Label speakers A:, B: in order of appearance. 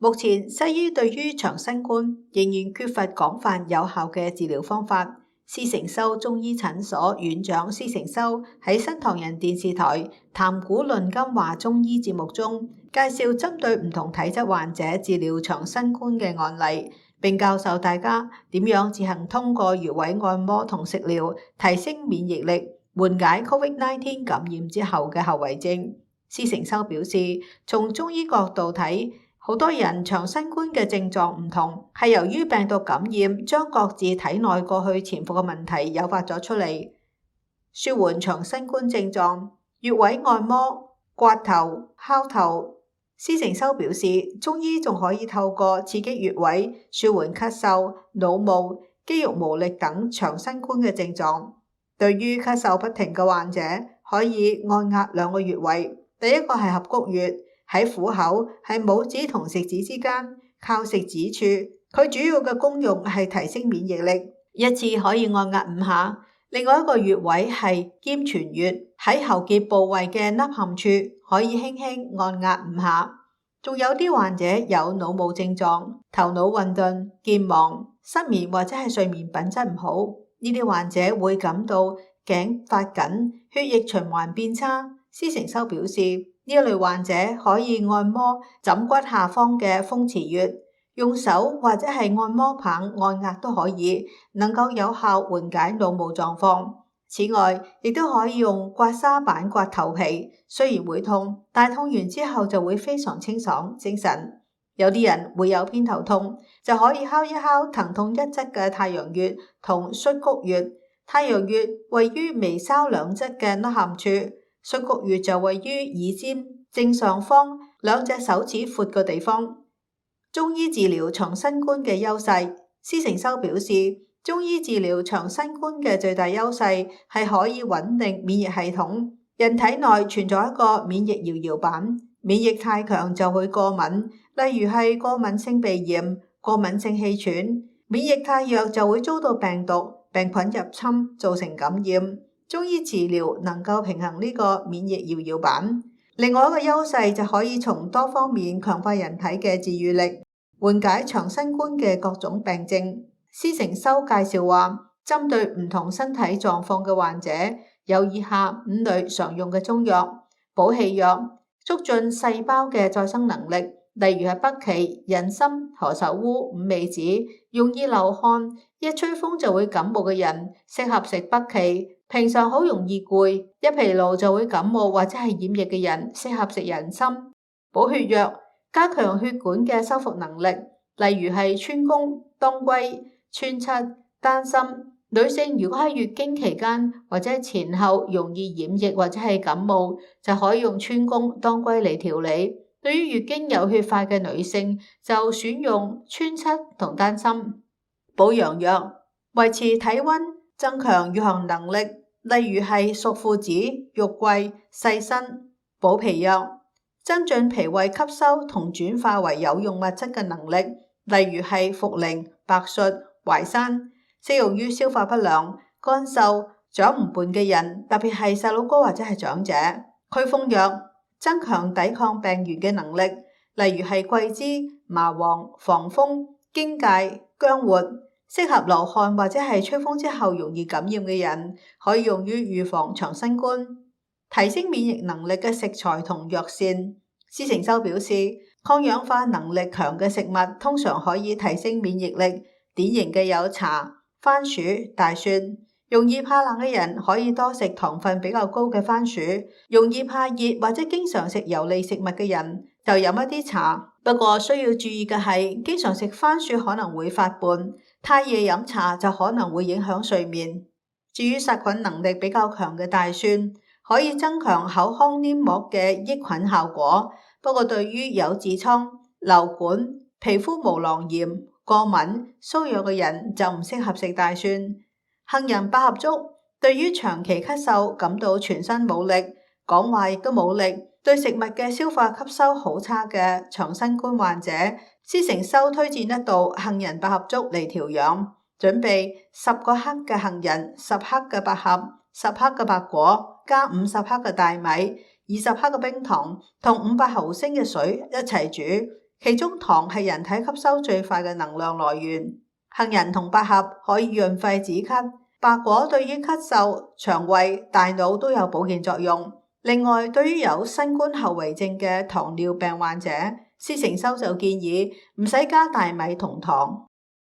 A: 目前西醫對於長新冠仍然缺乏廣泛有效嘅治療方法。施承修中醫診所院長施承修喺新唐人電視台談古論今話中醫節目中介紹針對唔同體質患者治療長新冠嘅案例，並教授大家點樣自行通過穴位按摩同食療提升免疫力，緩解 COVID-19 感染之後嘅後遺症。施承修表示，從中醫角度睇，好多人長新冠嘅症狀唔同，係由於病毒感染將各自體內過去潛伏嘅問題誘發咗出嚟。舒緩長新冠症狀，穴位按摩、刮頭、敲頭。施承修表示，中醫仲可以透過刺激穴位，舒緩咳嗽、腦霧、肌肉無力等長新冠嘅症狀。對於咳嗽不停嘅患者，可以按壓兩個穴位，第一個係合谷穴，喺虎口，係拇指同食指之間，靠食指處。佢主要嘅功用係提升免疫力，一次可以按壓5下。另外一個穴位係肩泉穴，喺喉結部位嘅凹陷處，可以輕輕按壓5下。仲有啲患者有腦霧症狀、頭腦混沌、健忘、失眠或者係睡眠品質唔好，呢啲患者會感到頸發緊、血液循環變差。施承修表示，呢一類患者可以按摩枕骨下方嘅風池穴，用手或者係按摩棒按壓都可以，能夠有效緩解腦霧狀況。此外，亦都可以用刮痧板刮頭皮，雖然會痛，但痛完之後就會非常清爽精神。有啲人會有偏頭痛，就可以敲一敲疼痛一側嘅太陽穴同戌谷穴。太陽穴位於眉梢兩側嘅凹陷處，戌谷穴就位於耳尖正上方兩隻手指闊嘅地方。中醫治療長新冠嘅優勢，施承修表示，中醫治療長新冠嘅最大優勢係可以穩定免疫系統。人體內存在一個免疫搖搖板，免疫太強就會過敏，例如係過敏性鼻炎、過敏性氣喘；免疫太弱就會遭到病毒、病菌入侵，造成感染。中醫治療能夠平衡呢個免疫搖搖板。另外一個優勢就可以從多方面強化人體嘅自愈力，緩解長新冠嘅各種病症。施承修介紹話，針對唔同身體狀況嘅患者，有以下5類常用嘅中藥：補氣藥，促進細胞嘅再生能力，例如係北芪、人參、何首烏、五味子。容易流汗、一吹風就會感冒嘅人，適合食北芪。平常好容易攰、一疲勞就會感冒或者係染疫嘅人，適合食人參。補血藥，加強血管嘅修復能力，例如係川芎、當歸、川七、丹參。女性如果喺月經期間或者前後容易染疫或者係感冒，就可以用川芎、當歸嚟調理。對於月經有血塊嘅女性，就選用川七同丹參。補陽藥，維持體溫，增強御寒能力，例如係蜀附子、玉桂、細辛。補脾藥，增進脾胃吸收同轉化為有用物質嘅能力，例如係茯苓、白術、淮山。適用於消化不良、乾瘦、長唔胖嘅人，特別係細佬哥或者係長者。驅風藥，增強抵抗病原嘅能力，例如係桂枝、麻黃、防風、荊芥、薑活。適合流汗或者係吹風之後容易感染嘅人，可以用於預防長新冠。提升免疫能力嘅食材同藥膳，施承修表示，抗氧化能力強嘅食物通常可以提升免疫力，典型嘅有茶、番薯、大蒜。容易怕冷嘅人可以多食糖分比較高嘅番薯，容易怕熱或者經常食油膩食物嘅人就飲一啲茶。不過需要注意嘅係，經常食番薯可能會發胖，太夜飲茶就可能會影響睡眠。至於殺菌能力比較強嘅大蒜，可以增強口腔黏膜嘅抑菌效果。不過對於有痔瘡、瘻管、皮膚毛囊炎、過敏、瘙癢嘅人就唔適合食大蒜。杏仁百合粥，對於長期咳嗽感到全身冇力、講話亦都冇力、對食物嘅消化吸收好差嘅長新冠患者，施承修推薦一道杏仁百合粥嚟調養。準備10個克嘅杏仁、10克嘅百合、10克嘅白果，加50克嘅大米、20克嘅冰糖同500毫升嘅水一齊煮，其中糖係人體吸收最快嘅能量來源。杏仁同百合可以潤肺止咳，白果對於咳嗽、腸胃、大腦都有保健作用。另外，對於有新冠後遺症嘅糖尿病患者，司承修就建議唔使加大米同糖。